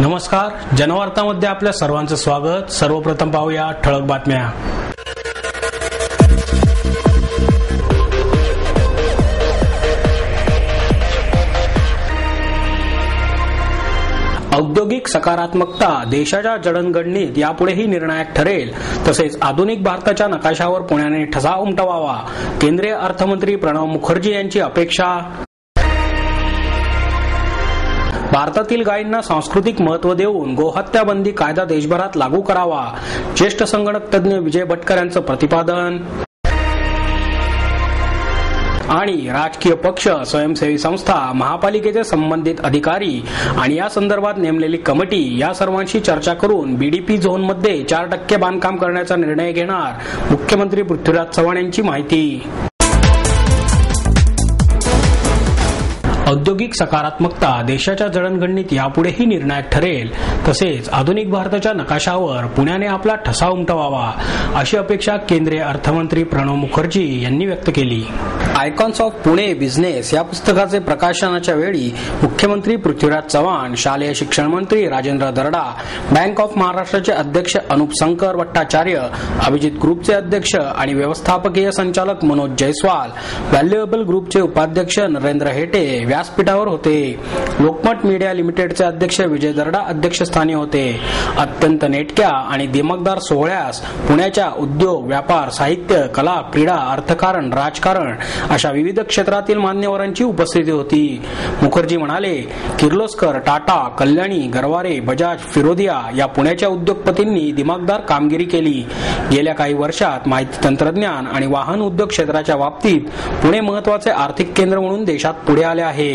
नमस्कार, जनवार्तामध्ये आपल्या सर्वांचं स्वागत। सर्वप्रथम पाहूया ठळक बातम्या। औद्योगिक सकारात्मकता देशाच्या जडणघडणीत यापुढेही निर्णायक ठरेल, तसेच आधुनिक भारताच्या नकाशावर पुण्याने ठसा उमटवावा, केंद्रीय अर्थमंत्री प्रणव मुखर्जी यांची अपेक्षा। भारतातील गायींना सांस्कृतिक महत्त्व देऊन गोहत्या बंदी कायदा देशभरात लागू करावा, ज्येष्ठ संगणक तज्ज्ञ विजय भटकर यांचं प्रतिपादन। आणि राजकीय पक्ष, स्वयंसेवी संस्था, महापालिकेचे संबंधित अधिकारी आणि या संदर्भात नेमलेली कमिटी या सर्वांशी चर्चा करून बीडीपी झोनमध्ये 4% बांधकाम करण्याचा निर्णय घेणार, मुख्यमंत्री पृथ्वीराज चव्हाण यांची माहिती। औद्योगिक सकारात्मकता देशाच्या जडणघडणीत यापुढेही निर्णायक ठरेल, तसेच आधुनिक भारताच्या नकाशावर पुण्याने आपला ठसा उमटवावा, अशी अपेक्षा केंद्रीय अर्थमंत्री प्रणव मुखर्जी यांनी व्यक्त केली। आयकॉन्स ऑफ पुणे बिझनेस या पुस्तकाचे प्रकाशनाच्या वेळी मुख्यमंत्री पृथ्वीराज चव्हाण, शालेय शिक्षण मंत्री राजेंद्र दर्डा, बँक ऑफ महाराष्ट्राचे अध्यक्ष अनुप शंकर भट्टाचार्य, अभिजित ग्रुपचे अध्यक्ष आणि व्यवस्थापकीय संचालक मनोज जयस्वाल, व्हॅल्युएबल ग्रुपचे उपाध्यक्ष नरेंद्र हेटे व्यासपीठावर होते। लोकमत मीडिया लिमिटेडचे अध्यक्ष विजय दर्डा अध्यक्षस्थानी होते। अत्यंत नेटक्या आणि दिमागदार सोहळ्यास पुण्याच्या उद्योग, व्यापार, साहित्य, कला, क्रीडा, अर्थकारण, राजकारण अशा विविध क्षेत्रातील मान्यवरांची उपस्थिती होती। मुखर्जी म्हणाले, किर्लोस्कर, टाटा, कल्याणी, गरवारे, बजाज, फिरोदिया या पुण्याच्या उद्योगपतींनी दिमागदार कामगिरी केली। गेल्या काही वर्षात माहिती तंत्रज्ञान आणि वाहन उद्योग क्षेत्राच्या बाबतीत पुणे महत्त्वाचे आर्थिक केंद्र म्हणून देशात पुढे आले आहे।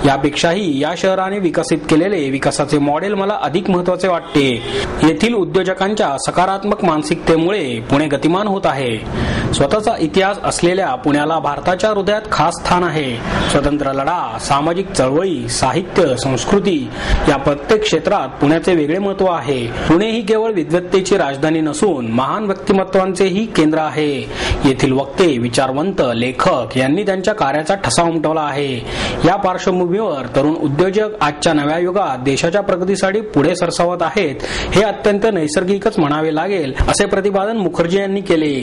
यापेक्षाही या शहराने विकसित केलेले विकासाचे मॉडेल मला अधिक महत्त्वाचे वाटते। येथील उद्योजकांच्या सकारात्मक मानसिकतेमुळे पुणे गतिमान होत आहे। स्वतःचा इतिहास असलेल्या पुण्याला भारताच्या हृदयात खास स्थान आहे। स्वतंत्र लढा, सामाजिक चळवळी, साहित्य, संस्कृती या प्रत्येक क्षेत्रात पुण्याचे वेगळे महत्त्व आहे। पुणे ही केवळ विद्वत्तेची राजधानी नसून महान व्यक्तिमत्वांचेही केंद्र आहे। येथील वक्ते, विचारवंत, लेखक यांनी त्यांच्या कार्याचा ठसा उमटवला आहे। या पार्श्वभूमीवर तरुण उद्योजक आजच्या नव्या युगात देशाच्या प्रगतीसाठी पुढे सरसावत आहेत, हे अत्यंत नैसर्गिकच म्हणावे लागेल, असे प्रतिपादन मुखर्जी यांनी केले।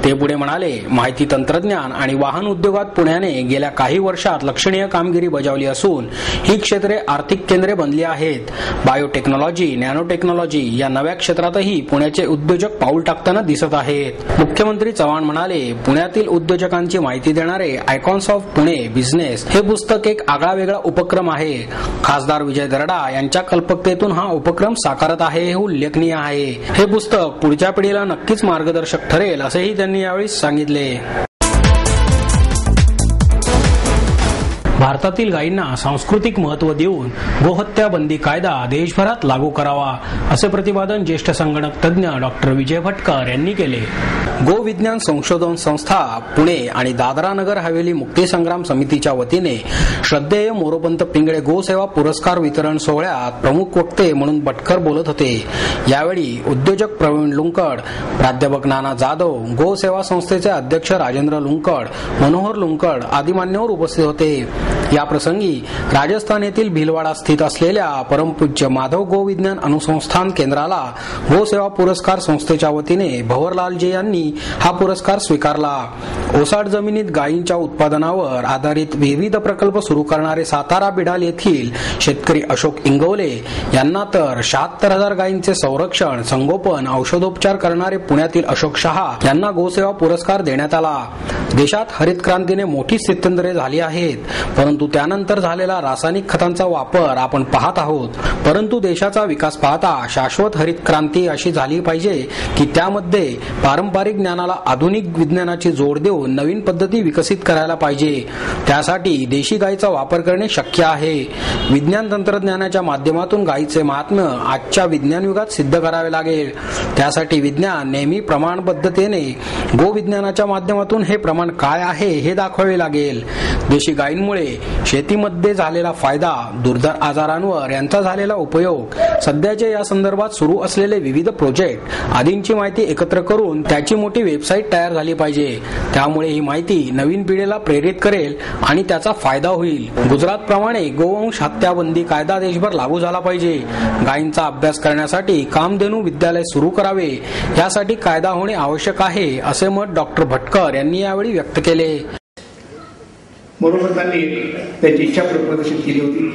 ते पुढे म्हणाले, माहिती तंत्रज्ञान आणि वाहन उद्योगात पुण्याने गेल्या काही वर्षात लक्षणीय कामगिरी बजावली असून ही क्षेत्रे आर्थिक केंद्रे बनली आहेत। बायोटेक्नॉलॉजी, नॅनो टेक्नॉलॉजी या नव्या क्षेत्रातही पुण्याचे उद्योजक पाऊल टाकताना दिसत आहेत। मुख्यमंत्री चव्हाण म्हणाले, पुण्यातील उद्योजकांची माहिती देणारे आयकॉन्स ऑफ पुणे बिझनेस हे पुस्तक एक आगळावेगळा उपक्रम आहे। खासदार विजय दर्डा यांच्या कल्पकतेतून हा उपक्रम साकारत आहे, हे उल्लेखनीय आहे। हे पुस्तक पुढच्या पिढीला नक्कीच मार्गदर्शक ठरेल, असेही त्यांनी यावेळी सांगितले। भारतातील गायींना सांस्कृतिक महत्त्व देऊन गोहत्या बंदी कायदा देशभरात लागू करावा, असे प्रतिपादन ज्येष्ठ संगणक तज्ज्ञ डॉक्टर विजय भटकर यांनी केले। गो विज्ञान संशोधन संस्था पुणे आणि दादरा नगर हवेली मुक्तीसंग्राम समितीच्या वतीने श्रद्धेय मोरोपंत पिंगळे गोसेवा पुरस्कार वितरण सोहळ्यात प्रमुख वक्ते म्हणून भटकर बोलत होते। यावेळी उद्योजक प्रवीण लुंकड, प्राध्यापक नाना जाधव, गोसेवा संस्थेचे अध्यक्ष राजेंद्र लुंकड, मनोहर लुंकड आदी मान्यवर उपस्थित होते। या प्रसंगी राजस्थान येथील भिलवाडा स्थित असलेल्या परमपूज्य माधव गो विज्ञान अनुसंधान केंद्राला गोसेवा पुरस्कार संस्थेच्या वतीने भवरलालजी यांनी हा पुरस्कार स्वीकारला। ओसाड जमिनीत गायींच्या उत्पादनावर आधारित विविध प्रकल्प सुरू करणारे सातारा बिडाल येथील शेतकरी अशोक इंगवले यांना तर 76,000 गायींचे संरक्षण, संगोपन, औषधोपचार करणारे पुण्यातील अशोक शहा यांना गोसेवा पुरस्कार देण्यात आला। देशात हरित क्रांतीने मोठी स्थित्यंतरे झाली आहेत, परंतु त्यानंतर झालेला रासायनिक खतांचा वापर आपण पाहत आहोत। परंतु देशाचा विकास पाहता शाश्वत हरित क्रांती अशी झाली पाहिजे की त्यामध्ये पारंपरिक ज्ञानाला आधुनिक विज्ञानाची जोड देऊन नवीन पद्धती विकसित करायला पाहिजे। त्यासाठी देशी गायीचा वापर करणे शक्य आहे। विज्ञान तंत्रज्ञानाच्या माध्यमातून गायीचे महात्म्य आजच्या विज्ञान युगात सिद्ध करावे लागेल। त्यासाठी विज्ञान नेहमी प्रमाणबद्धतेने गो विज्ञानाच्या माध्यमातून हे प्रमाण काय आहे हे दाखवावे लागेल। देशी गायींमुळे शेतीमध्ये झालेला फायदा, दुर्धर आजारांवर यांचा झालेला उपयोग, सध्याच्या या संदर्भात सुरू असलेले विविध प्रोजेक्ट आदींची माहिती एकत्र करून त्याची मोठी वेबसाईट तयार झाली पाहिजे. त्यामुळे ही माहिती नवीन पिढीला प्रेरित करेल आणि त्याचा फायदा होईल. गुजरात प्रमाणे गोवंश हत्याबंदी कायदा देशभर लागू झाला पाहिजे. गायींचा अभ्यास करण्यासाठी कामधेनू विद्यालय सुरू करावे, यासाठी कायदा होणे आवश्यक आहे, असे मत डॉक्टर भटकर यांनी यावेळी व्यक्त केले. बरोबर त्यांनी त्याची इच्छा प्रदर्शित केली होती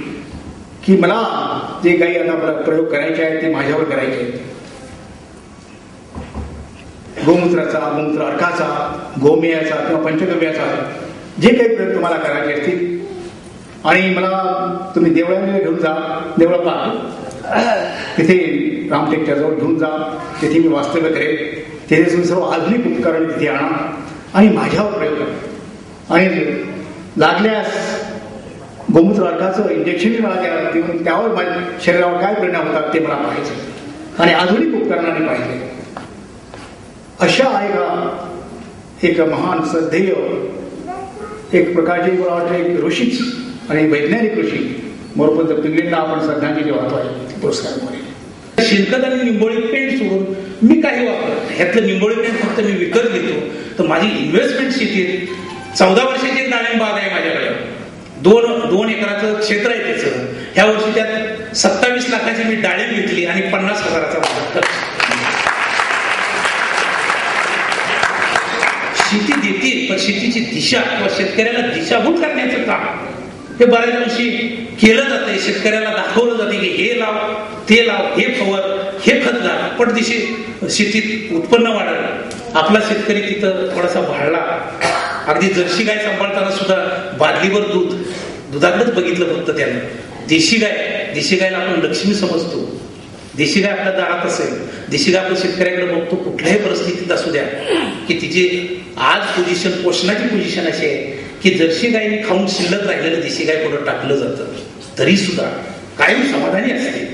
की मला जे काही आता प्रयोग करायचे आहेत ते माझ्यावर करायचे आहेत. गोमूत्राचा, गोमूत्र अर्काचा, गोमेयाचा किंवा पंचगव्याचा जे काही प्रयोग तुम्हाला करायचे असतील आणि मला तुम्ही देवळामध्ये घेऊन जा, देवळा पहा तिथे रामटेकच्या जवळ घेऊन जा, तिथे मी वास्तव्य करेल. तिथे तुम्ही सर्व आधुनिक उपकरण तिथे आणा आणि माझ्यावर प्रयोग करा आणि लागल्यास गोमूत्र अर्काचं इंजेक्शनही मला देऊन त्यावर माझ्या शरीरावर काय परिणाम होतात ते मला पाहायचं आणि आधुनिक उपकरणाने पाहिजे. अशा एक महान श्रद्धेय एक प्रकारचे मला वाटतं एक ऋषीच आणि वैज्ञानिक ऋषी मोरपंत पिंगळींना आपण श्रद्धांजली वाहतोय पुरस्कार मध्ये. शिंकत आणि निंबोळी पेंट सोडून मी काही वापरत, ह्यातलं निंबोळी पेंट फक्त मी विकत घेतो. तर माझी इन्व्हेस्टमेंट शेतीत 14 वर्षाची एक डाळिंब बाग आहे माझ्याकडे. 2 एकराचं क्षेत्र आहे त्याचं. ह्या वर्षी त्यात 27 लाखाची मी डाळिंब विकली आणि 50,000चा माझा खर्च. शेती देते, पण शेतीची दिशा किंवा शेतकऱ्याला दिशाभूल करण्याचं काम हे बऱ्याच वर्षी केलं जातंय. शेतकऱ्याला दाखवलं जाते की हे लाव, ते लाव, हे फवार, हे खत घाल, पटदिशी शेतीत उत्पन्न वाढलं. आपला शेतकरी तिथं थोडासा भाळला. अगदी जर्सी गाय सांभाळताना सुद्धा बादलीवर दुधाकडेच बघितलं फक्त त्यानं. देशी गायला आपण लक्ष्मी समजतो. देशी गाय आपल्या दारात असेल, देशी गाय आपण शेतकऱ्याकडे बघतो कुठल्याही परिस्थितीत असू द्या की तिची आज पोझिशन, पोषणाची पोझिशन अशी आहे की जर्सी गायने खाऊन शिल्लक राहिलेलं देशी गाय पुढे टाकलं जातं, तरी सुद्धा कायम समाधानी असते.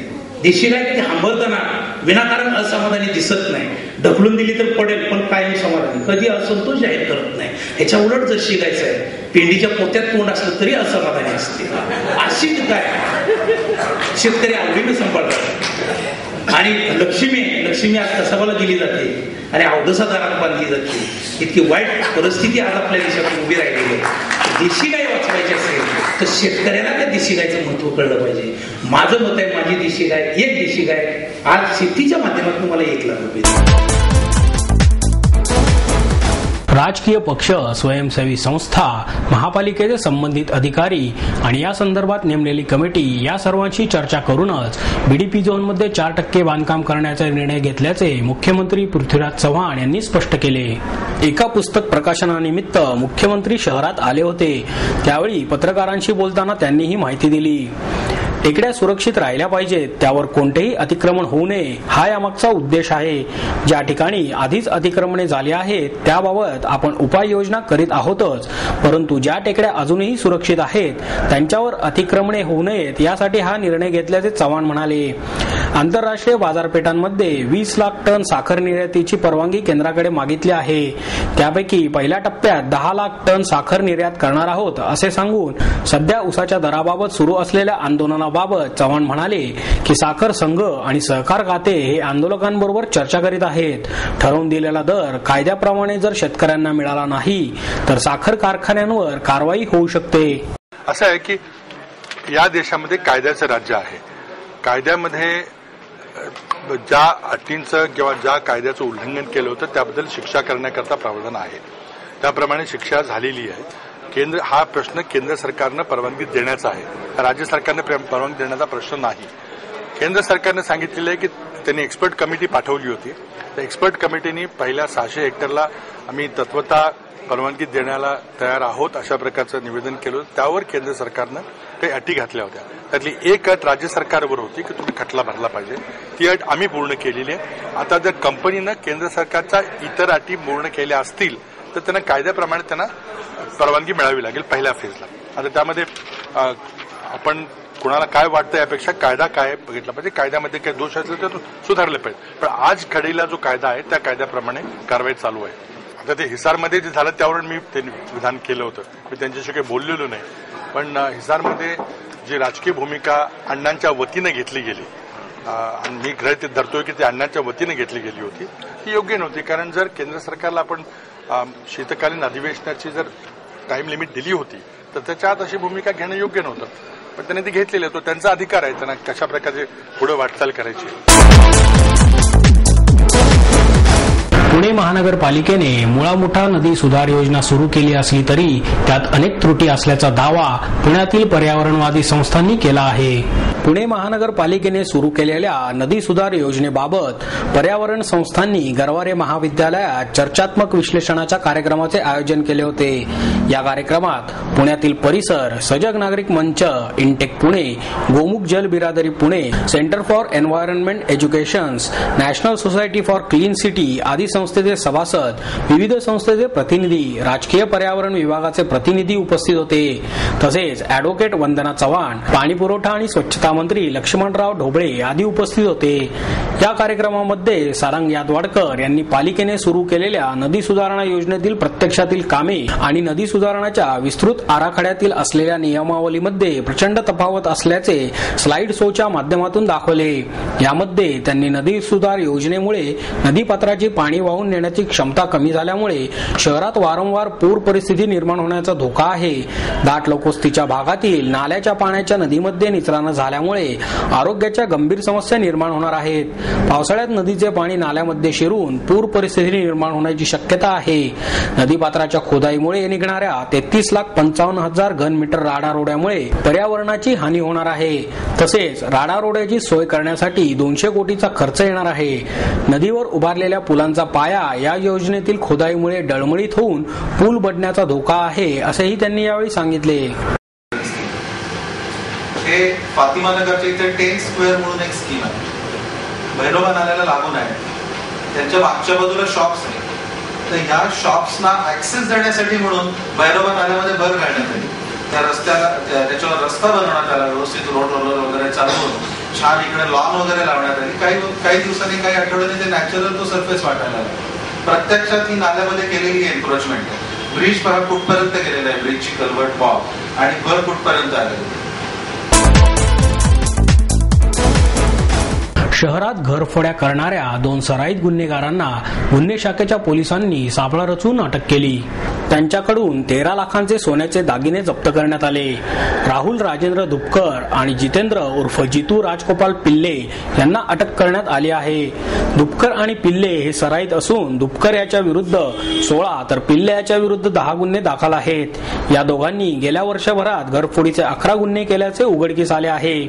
देशी गाय कधी हांबरताना विनाकारण असमाधानी दिसत नाही. ढकलून दिली तर पडेल, पण कायम समाधानी, कधी असंतोष जाहीर करत नाही. ह्याच्या उलट जर्सी गायचं आहे, पेंडीच्या पोत्यात तोंड असलं तरी असमाधानी असते. अशी गाय शेतकरी आवडीने सांभाळतात. आणि लक्ष्मी आज कसाबाला दिली जाते आणि अवधसा दारात बांधली जाते. इतकी वाईट परिस्थिती आज आपल्या देशात उभी राहिलेली आहे. देशी गाय वाचवायची असेल तर शेतकऱ्याला त्या देशी गायचं महत्व कळलं पाहिजे. माझं मत आहे, माझी देशी गाय, एक देशी गाय आज शेतीच्या माध्यमातून मला 1 लाख रुपये. राजकीय पक्ष, स्वयंसेवी संस्था, महापालिकेचे संबंधित अधिकारी आणि या संदर्भात नेमलेली कमिटी या सर्वांशी चर्चा करूनच बीडीपी झोनमध्ये 4% बांधकाम करण्याचा निर्णय घेतल्याचे मुख्यमंत्री पृथ्वीराज चव्हाण यांनी स्पष्ट केले. एका पुस्तक प्रकाशनानिमित्त मुख्यमंत्री शहरात आले होते. त्यावेळी पत्रकारांशी बोलताना त्यांनी ही माहिती दिली. टेकड्या सुरक्षित राहिल्या पाहिजेत, त्यावर कोणतेही अतिक्रमण होऊ नये हा यामागचा उद्देश आहे. ज्या ठिकाणी आधीच अतिक्रमणे झाली आहेत त्याबाबत आपण उपाययोजना करीत आहोतच, परंतु ज्या टेकड्या अजूनही सुरक्षित आहेत त्यांच्यावर अतिक्रमणे होऊ नयेत यासाठी हा निर्णय घेतल्याचे चव्हाण म्हणाले. आंतरराष्ट्रीय बाजारपेठांमध्ये 20 लाख टन साखर निर्यातीची परवानगी केंद्राकडे मागितली आहे. त्यापैकी पहिल्या टप्प्यात 10 लाख टन साखर निर्यात करणार आहोत असे सांगून सध्या ऊसाच्या दराबाबत सुरू असलेल्या आंदोलनाबाबत चव्हाण म्हणाले की साखर संघ आणि सहकार खाते हे आंदोलकांबरोबर चर्चा करीत आहेत. ठरवून दिलेला दर कायद्याप्रमाणे जर शेतकऱ्यांना मिळाला नाही तर साखर कारखान्यांवर कारवाई होऊ शकते. असं आहे की या देशामध्ये कायद्याचं राज्य आहे. कायद्यामध्ये ज्या अटींचं किंवा ज्या कायद्याचं उल्लंघन केलं होतं त्याबद्दल शिक्षा करण्याकरता प्रावधान आहे. त्याप्रमाणे शिक्षा झालेली आहे. हा प्रश्न केंद्र सरकारनं परवानगी देण्याचा आहे, राज्य सरकारनं परवानगी देण्याचा प्रश्न नाही. केंद्र सरकारनं सांगितलेलं आहे की त्यांनी एक्सपर्ट कमिटी पाठवली होती. त्या एक्सपर्ट कमिटीने पहिल्या 600 हेक्टरला आम्ही तत्वता परवानगी देण्याला तयार आहोत अशा प्रकारचं निवेदन केलं. त्यावर केंद्र सरकारनं काही अटी घातल्या होत्या. त्यातली एक अट राज्य सरकारवर होती की तुम्ही खटला भरला पाहिजे. ती अट आम्ही पूर्ण केलेली आहे. आता जर कंपनीनं केंद्र सरकारच्या इतर अटी पूर्ण केल्या असतील तर त्यांना कायद्याप्रमाणे त्यांना परवानगी मिळावी लागेल पहिल्या फेजला. आता त्यामध्ये आपण कुणाला काय वाटतं यापेक्षा कायदा काय बघितला पाहिजे. कायद्यामध्ये काही दोष असले तर सुधारले पाहिजे. पण आज घडीला जो कायदा आहे त्या कायद्याप्रमाणे कारवाई चालू आहे. आता ते हिसारमध्ये जे झालं त्यावर मी ते विधान केलं होतं, मी त्यांच्याशी काही बोललेलो नाही. पण हिसारमध्ये जी राजकीय भूमिका अण्णांच्या वतीने घेतली गेली आणि मी गृहीत धरतोय की ती अण्णांच्या वतीने घेतली गेली होती, ती योग्य नव्हती. कारण जर केंद्र सरकारला आपण शीतकालीन अधिवेशनाची जर टाइम लिमिट दिली होती तर त्याच्या आत अशी भूमिका घेणं योग्य नव्हतं. पण त्यांनी ती घेतलेली आहे, तो त्यांचा अधिकार आहे, त्यांना कशा प्रकारे पुढे वाटचाल करायची. पुणे महानगरपालिकेने मुळामुठा नदी सुधार योजना सुरू केली असली तरी त्यात अनेक त्रुटी असल्याचा दावा पुण्यातील पर्यावरणवादी संस्थांनी केला आहे. पुणे महानगरपालिकेने सुरू केलेल्या नदी सुधार योजनेबाबत पर्यावरण संस्थांनी गरवारे महाविद्यालयात चर्चात्मक विश्लेषणाच्या कार्यक्रमाचे आयोजन केले होते. या कार्यक्रमात पुण्यातील परिसर, सजग नागरिक मंच, इंटेक पुणे, गोमुख जल बिरादरी Pune, centre for environment education, national society for clean city आदी संस्थेचे सभासद, विविध संस्थेचे प्रतिनिधी, राजकीय पर्यावरण विभागाचे प्रतिनिधी उपस्थित होते. तसेच अॅडव्होकेट वंदना चव्हाण, पाणीपुरवठा आणि स्वच्छता मंत्री लक्ष्मणराव ढोबळे आदी उपस्थित होते. या कार्यक्रमामध्ये सारंग यादवाडकर यांनी पालिकेने सुरू केलेल्या नदी सुधारणा योजनेतील प्रत्यक्षातील कामे आणि नदी सुधारणाच्या विस्तृत आराखड्यातील असलेल्या नियमावलीमध्ये प्रचंड तफावत असल्याचे स्लाइड शोच्या माध्यमातून दाखवले. यामध्ये त्यांनी नदी सुधार योजनेमुळे नदीपात्राची पाणी वाहून नेण्याची क्षमता कमी झाल्यामुळे शहरात वारंवार पूर परिस्थिती निर्माण होण्याचा धोका आहे. दाट लोकवस्तीच्या भागातील नाल्याच्या पाण्याच्या नदीमध्ये निचरा न झाल्यामुळे आरोग्याच्या गंभीर समस्या निर्माण होणार आहेत. पावसाळ्यात नदीचे पाणी नाल्यामध्ये शिरून पूर परिस्थिती निर्माण होण्याची शक्यता आहे. नदीपात्राच्या खोदाईमुळे निघणाऱ्या 33,55,000 घनमीटर राडारोड्यामुळे पर्यावरणाची हानी होणार आहे. तसेच राडारोड्याची सोय करण्यासाठी 200 कोटीचा खर्च येणार आहे. नदीवर उभारलेल्या पुलांचा पाया या योजनेतील खोदाईमुळे डळमळीत होऊन पूल बडण्याचा धोका आहे, असेही त्यांनी यावेळी सांगितले. हे फातिमा नगरच्या इथे 10 स्क्वेअर म्हणून एक स्कीम आहे, भैरोबा नाल्याला लागून आहे. त्यांच्या मागच्या बाजूला शॉप्स आहेत, तर ह्या शॉप्सना ऍक्सेस देण्यासाठी म्हणून भैरोबा नाल्यामध्ये भर घालण्यात आली. त्या रस्त्याला त्याच्यावर रस्ता बनवण्यात आला, व्यवस्थित रोड रोलर वगैरे चालवून छान इकडे लॉन वगैरे लावण्यात आली. काही दिवसांनी, काही आठवड्यांनी ते नॅचरल तो सरफेस वाटायला लागला. प्रत्यक्षात ही नाल्यामध्ये केलेली एन्क्रोचमेंट आहे. ब्रिज पहा कुठपर्यंत गेलेला आहे, ब्रिजची कल्वर्ट बॉब आणि भर कुठपर्यंत आलेली. शहरात घरफोड्या करणाऱ्या 2 सराईत गुन्हेगारांना गुन्हे शाखेच्या पोलिसांनी सापळा रचून अटक केली. त्यांच्याकडून 13 लाखांचे सोन्याचे दागिने जप्त करण्यात आले. राहुल राजेंद्र दुपकर आणि जितेंद्र उर्फ जितू राजगोपाल पिल्ले यांना अटक करण्यात आली आहे. दुपकर आणि पिल्ले हे सराईत असून दुपकर याच्या विरुद्ध 16 तर पिल्ले याच्या विरुद्ध 10 गुन्हे दाखल आहेत. या दोघांनी गेल्या वर्षभरात घरफोडीचे 11 गुन्हे केल्याचे उघडकीस आले आहे.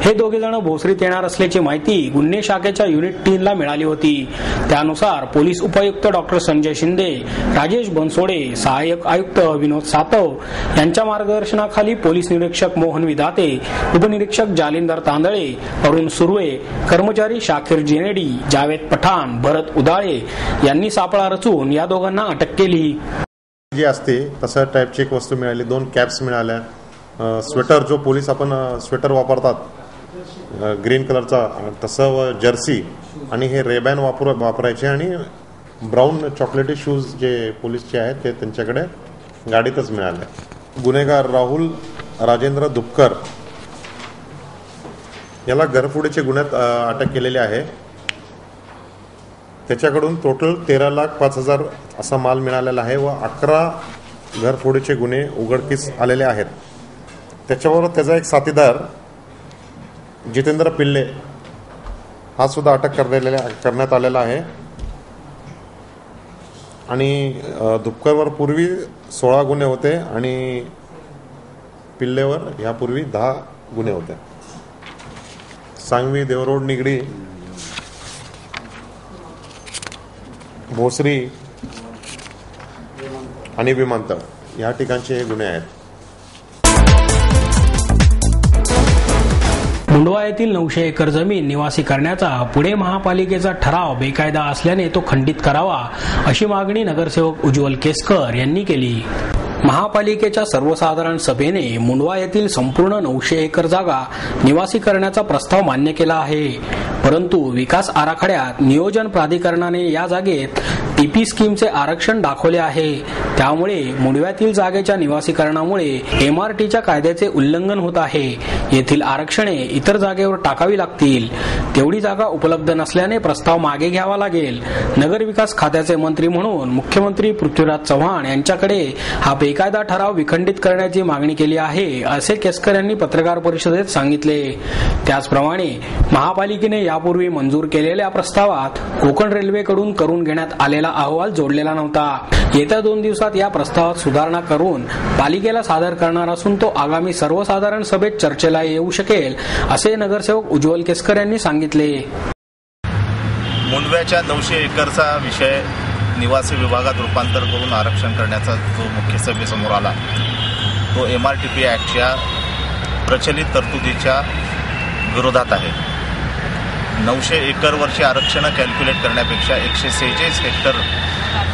हे दोघे जण भोसरीत येणार असल्याची माहिती गुन्हे शाखेच्या युनिट 3 ला मिळाली होती. त्यानुसार पोलीस उपायुक्त डॉक्टर संजय शिंदे, राजेश बनसोडे, सहाय्यक आयुक्त विनोद सातव यांच्या मार्गदर्शनाखाली पोलीस निरीक्षक मोहन विधाते, उपनिरीक्षक जालिंदर तांदळे, अरुण सुर्वे, कर्मचारी शाखीर जिनेडी, जावेद पठाण, भरत उदाळे यांनी सापळा रचून या दोघांना अटक केली. जी असते तशा टाईपची एक वस्तू मिळाली, 2 कॅप्स मिळाल्या, स्वेटर जो पोलीस आपण स्वेटर वापरतात ग्रीन कलरचा तसं जर्सी, आणि हे रेबॅन वापरायचे, आणि ब्राऊन चॉकलेटी शूज जे पोलीसचे आहेत ते त्यांच्याकडे गाडीतच मिळाले. गुन्हेगार राहुल राजेंद्र दुपकर याला घरफोडीचे गुन्ह्यात अटक केलेली आहे. त्याच्याकडून टोटल 13,05,000 असा माल मिळालेला आहे व 11 घरफोडीचे गुन्हे उघडकीस आलेले आहेत. त्याच्याबरोबर त्याचा एक साथीदार जितेंद्र पिल्ले हा सुद्धा अटक करण्यात आलेला आहे. आणि दुपकरवर पूर्वी 16 गुन्हे होते आणि पिल्लेवर यापूर्वी 10 गुन्हे होते. सांगवी, देवरोड, निगडी, भोसरी आणि विमानतळ या ठिकाणचे हे गुन्हे आहेत. मुंडवा येथील 900 एकर जमीन निवासी करण्याचा पुणे महापालिकेचा ठराव बेकायदा असल्याने तो खंडित करावा अशी मागणी नगरसेवक उज्ज्वल केसकर यांनी केली. महापालिकेच्या सर्वसाधारण सभेने मुंडवा येथील संपूर्ण 900 एकर जागा निवासी करण्याचा प्रस्ताव मान्य केला आहे. परंतु विकास आराखड्यात नियोजन प्राधिकरणाने या जागेत डीपी स्कीमचे आरक्षण दाखवले आहे. त्यामुळे मुंडव्यातील जागेच्या निवासीकरणामुळे MRTच्या कायद्याचे उल्लंघन होत आहे. येथील आरक्षणे इतर जागेवर टाकावी लागतील. तेवढी जागा उपलब्ध नसल्याने प्रस्ताव मागे घ्यावा लागेल. नगरविकास खात्याचे मंत्री म्हणून मुख्यमंत्री पृथ्वीराज चव्हाण यांच्याकडे हा बेकायदा ठराव विखंडित करण्याची मागणी केली आहे, असे केसकर यांनी पत्रकार परिषदेत सांगितले. त्याचप्रमाणे महापालिकेने यापूर्वी मंजूर केलेल्या प्रस्तावात कोकण रेल्वेकडून करून घेण्यात आलेला अहवाल जोडलेला नव्हता. येत्या 2 दिवसात या प्रस्तावात सुधारणा करून पालिकेला सादर करणार असून तो आगामी सर्वसाधारण सभेत चर्चेला येऊ शकेल, असे नगरसेवक उज्ज्वल केसकर यांनी सांगितले. मुंडव्याच्या 900 एकरचा विषय निवासी विभागात रूपांतर करून आरक्षण करण्याचा जो मुख्य सभेसमोर आला तो MRTP ॲक्टच्या प्रचलित तरतुदीच्या विरोधात आहे. 900 एकरवरची आरक्षणं कॅल्क्युलेट करण्यापेक्षा 146 हेक्टर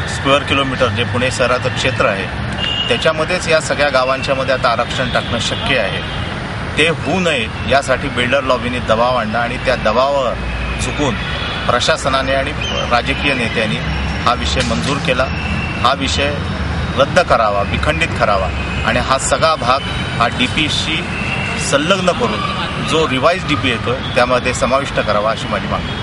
स्क्वेअर किलोमीटर जे पुणे शहराचं क्षेत्र आहे त्याच्यामध्येच या सगळ्या गावांच्या मध्ये आता आरक्षण टाकणं शक्य आहे. ते होऊ नये यासाठी बिल्डर लॉबीने दबाव आणला आणि त्या दबावावर झुकून प्रशासनाने आणि राजकीय नेत्यांनी हा विषय मंजूर केला. हा विषय रद्द करावा, विखंडित करावा आणि हा सगळा भाग हा DPशी संलग्न करून जो रिवाइज DP येतोय त्यामध्ये समाविष्ट करावा अशी माझी मागणी.